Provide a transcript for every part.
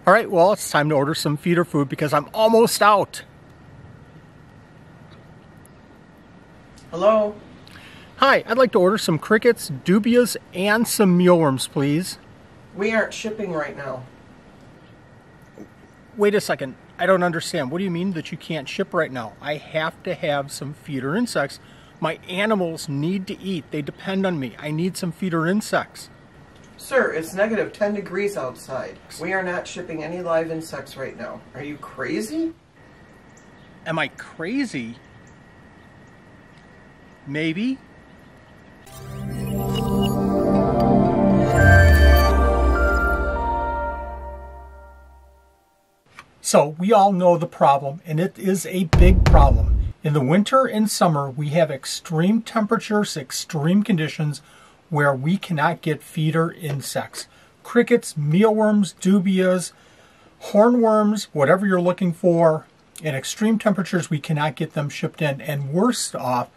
All right, well, it's time to order some feeder food because I'm almost out. Hello? Hi, I'd like to order some crickets, dubias, and some mealworms, please. We aren't shipping right now. Wait a second. I don't understand. What do you mean that you can't ship right now? I have to have some feeder insects. My animals need to eat. They depend on me. I need some feeder insects. Sir, it's negative 10 degrees outside. We are not shipping any live insects right now. Are you crazy? Am I crazy? Maybe. So we all know the problem, and it is a big problem. In the winter and summer, we have extreme temperatures, extreme conditions where we cannot get feeder insects. Crickets, mealworms, dubias, hornworms, whatever you're looking for. In extreme temperatures, we cannot get them shipped in. And worst off,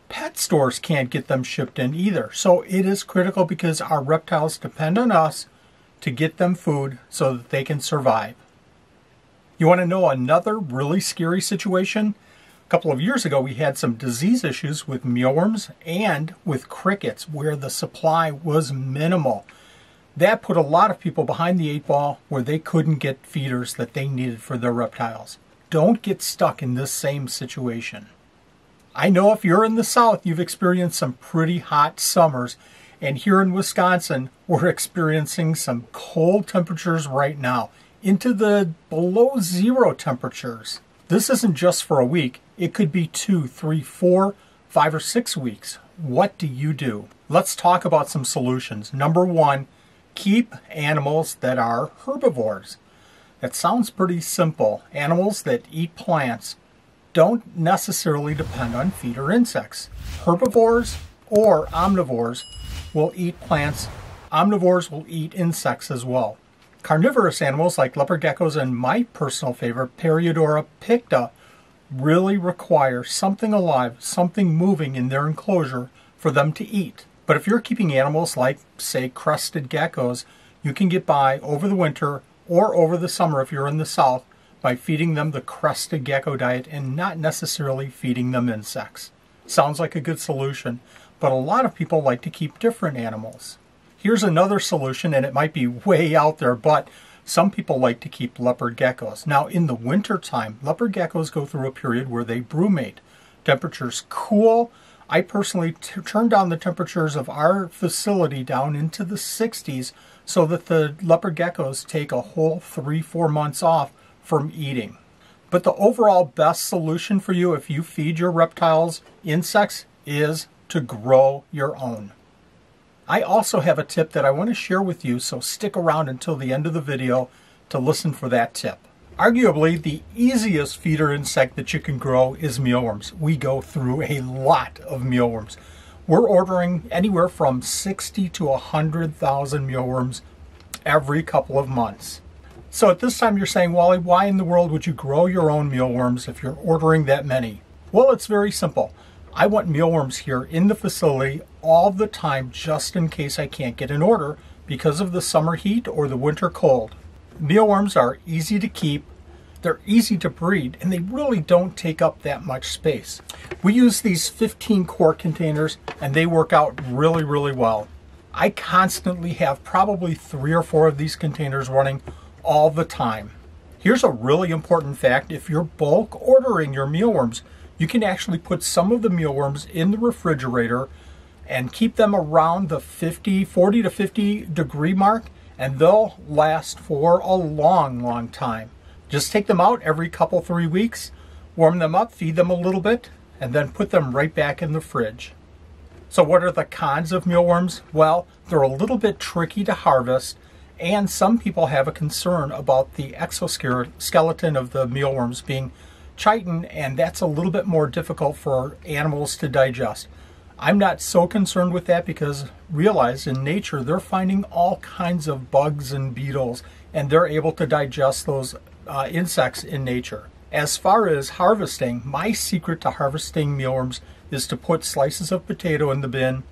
pet stores can't get them shipped in either. So it is critical because our reptiles depend on us to get them food so that they can survive. You want to know another really scary situation? A couple of years ago, we had some disease issues with mealworms and with crickets where the supply was minimal. That put a lot of people behind the eight ball where they couldn't get feeders that they needed for their reptiles. Don't get stuck in this same situation. I know if you're in the South, you've experienced some pretty hot summers. And here in Wisconsin, we're experiencing some cold temperatures right now, into the below zero temperatures. This isn't just for a week. It could be 2, 3, 4, 5, or 6 weeks. What do you do? Let's talk about some solutions. Number one, keep animals that are herbivores. That sounds pretty simple. Animals that eat plants don't necessarily depend on feeder insects. Herbivores or omnivores will eat plants. Omnivores will eat insects as well. Carnivorous animals like leopard geckos and my personal favorite, Periodora picta, really require something alive, something moving in their enclosure for them to eat. But if you're keeping animals like, say, crested geckos, you can get by over the winter or over the summer if you're in the South by feeding them the crested gecko diet and not necessarily feeding them insects. Sounds like a good solution, but a lot of people like to keep different animals. Here's another solution, and it might be way out there, but some people like to keep leopard geckos. Now, in the winter time, leopard geckos go through a period where they brumate. Temperatures cool. I personally turn down the temperatures of our facility down into the 60s so that the leopard geckos take a whole 3-4 months off from eating. But the overall best solution for you if you feed your reptiles insects is to grow your own. I also have a tip that I want to share with you, so stick around until the end of the video to listen for that tip. Arguably, the easiest feeder insect that you can grow is mealworms. We go through a lot of mealworms. We're ordering anywhere from 60 to 100,000 mealworms every couple of months. So at this time you're saying, Wally, why in the world would you grow your own mealworms if you're ordering that many? Well, it's very simple. I want mealworms here in the facility all the time just in case I can't get an order because of the summer heat or the winter cold. Mealworms are easy to keep, they're easy to breed, and they really don't take up that much space. We use these 15 quart containers and they work out really, really well. I constantly have probably 3 or 4 of these containers running all the time. Here's a really important fact. If you're bulk ordering your mealworms, you can actually put some of the mealworms in the refrigerator and keep them around the 40 to 50 degree mark, and they'll last for a long, long time. Just take them out every couple, 3 weeks, warm them up, feed them a little bit, and then put them right back in the fridge. So what are the cons of mealworms? Well, they're a little bit tricky to harvest, and some people have a concern about the exoskeleton of the mealworms being chitin, and that's a little bit more difficult for animals to digest. I'm not so concerned with that because realize in nature they're finding all kinds of bugs and beetles, and they're able to digest those insects in nature. As far as harvesting, my secret to harvesting mealworms is to put slices of potato in the bin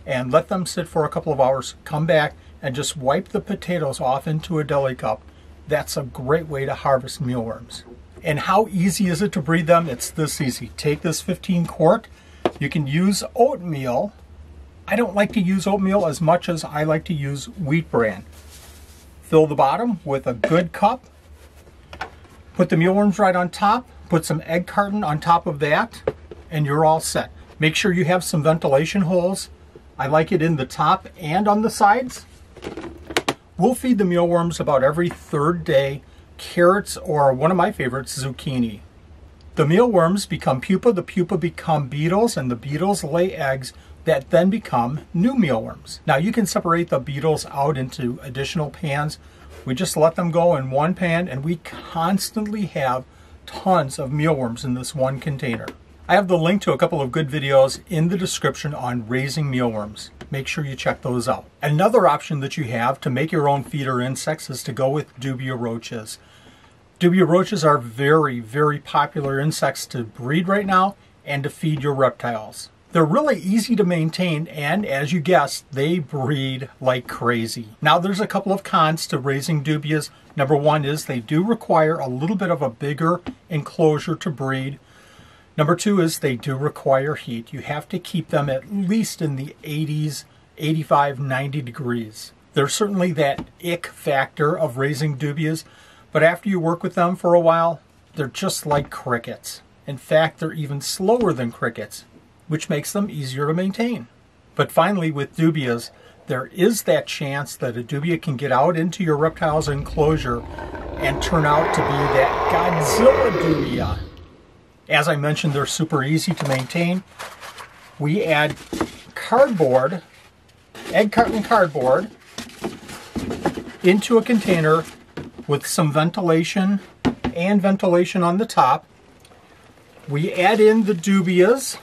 and let them sit for a couple of hours, come back and just wipe the potatoes off into a deli cup that's a great way to harvest mealworms. And how easy is it to breed them? It's this easy. Take this 15 quart. You can use oatmeal. I don't like to use oatmeal as much as I like to use wheat bran. Fill the bottom with a good cup. Put the mealworms right on top. Put some egg carton on top of that, and you're all set. Make sure you have some ventilation holes. I like it in the top and on the sides. We'll feed the mealworms about every third day carrots, or one of my favorites, zucchini. The mealworms become pupa, the pupa become beetles, and the beetles lay eggs that then become new mealworms. Now you can separate the beetles out into additional pans. We just let them go in one pan, and we constantly have tons of mealworms in this one container. I have the link to a couple of good videos in the description on raising mealworms. Make sure you check those out. Another option that you have to make your own feeder insects is to go with dubia roaches. Dubia roaches are very, very popular insects to breed right now and to feed your reptiles. They're really easy to maintain, and as you guessed, they breed like crazy. Now there's a couple of cons to raising dubias. Number one is they do require a little bit of a bigger enclosure to breed. Number two is they do require heat. You have to keep them at least in the 80s, 85, 90 degrees. There's certainly that ick factor of raising dubias, but after you work with them for a while, they're just like crickets. In fact, they're even slower than crickets, which makes them easier to maintain. But finally, with dubias, there is that chance that a dubia can get out into your reptile's enclosure and turn out to be that Godzilla dubia. As I mentioned, they're super easy to maintain. We add cardboard, egg carton cardboard, into a container with some ventilation and ventilation on the top. We add in the dubias.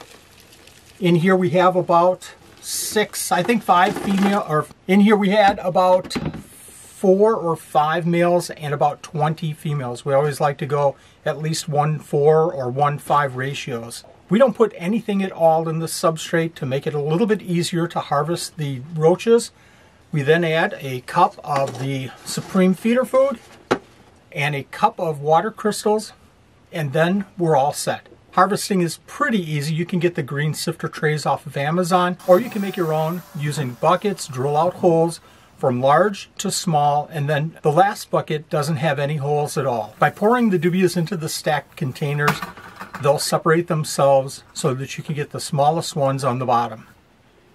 In here we have about 5 female, or in here we had about 4 or 5 males and about 20 females. We always like to go at least 1:4 or 1:5 ratios. We don't put anything at all in the substrate to make it a little bit easier to harvest the roaches. We then add a cup of the supreme feeder food and a cup of water crystals, and then we're all set. Harvesting is pretty easy. You can get the green sifter trays off of Amazon, or you can make your own using buckets, drill out holes from large to small, and then the last bucket doesn't have any holes at all. By pouring the dubias into the stacked containers, they'll separate themselves so that you can get the smallest ones on the bottom.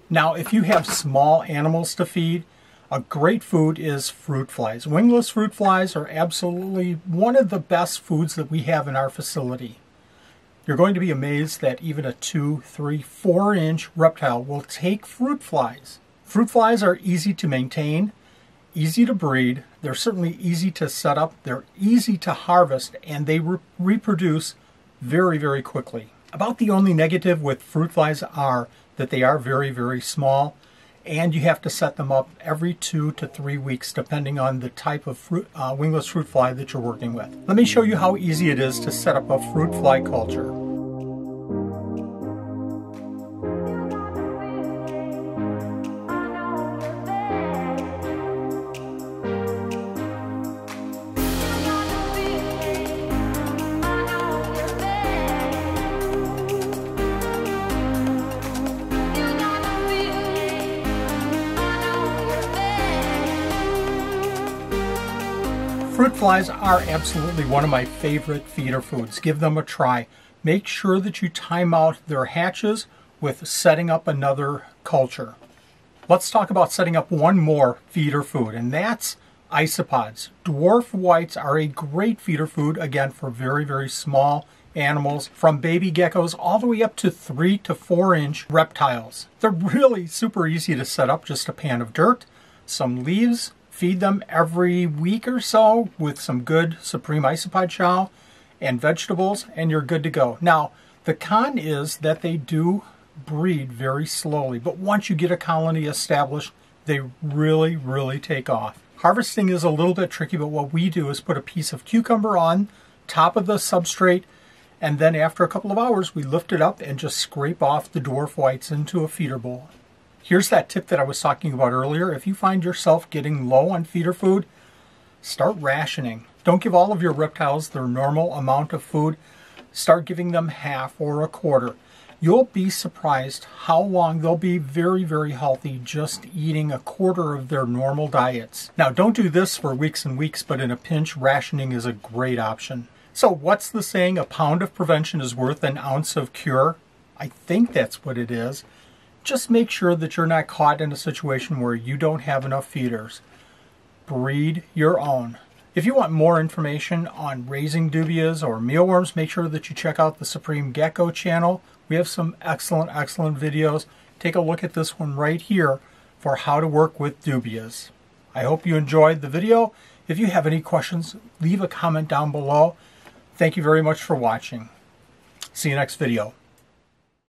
Now, if you have small animals to feed, a great food is fruit flies. Wingless fruit flies are absolutely one of the best foods that we have in our facility. You're going to be amazed that even a 2, 3, 4-inch reptile will take fruit flies. Fruit flies are easy to maintain, easy to breed. They're certainly easy to set up. They're easy to harvest, and they reproduce very, very quickly. About the only negative with fruit flies are that they are very, very small, and you have to set them up every 2 to 3 weeks depending on the type of wingless fruit fly that you're working with. Let me show you how easy it is to set up a fruit fly culture. Fruit flies are absolutely one of my favorite feeder foods. Give them a try. Make sure that you time out their hatches with setting up another culture. Let's talk about setting up one more feeder food, and that's isopods. Dwarf whites are a great feeder food, again, for very, very small animals, from baby geckos all the way up to 3 to 4-inch reptiles. They're really super easy to set up. Just a pan of dirt, some leaves. Feed them every week or so with some good supreme isopod chow and vegetables, and you're good to go. Now, the con is that they do breed very slowly, but once you get a colony established, they really, really take off. Harvesting is a little bit tricky, but what we do is put a piece of cucumber on top of the substrate, and then after a couple of hours, we lift it up and just scrape off the dwarf whites into a feeder bowl. Here's that tip that I was talking about earlier. If you find yourself getting low on feeder food, start rationing. Don't give all of your reptiles their normal amount of food. Start giving them half or a quarter. You'll be surprised how long they'll be very, very healthy just eating a quarter of their normal diets. Now, don't do this for weeks and weeks, but in a pinch, rationing is a great option. So what's the saying? A pound of prevention is worth an ounce of cure? I think that's what it is. Just make sure that you're not caught in a situation where you don't have enough feeders. Breed your own. If you want more information on raising dubias or mealworms, make sure that you check out the Supreme Gecko channel. We have some excellent videos. Take a look at this one right here for how to work with dubias. I hope you enjoyed the video. If you have any questions, leave a comment down below. Thank you very much for watching. See you next video.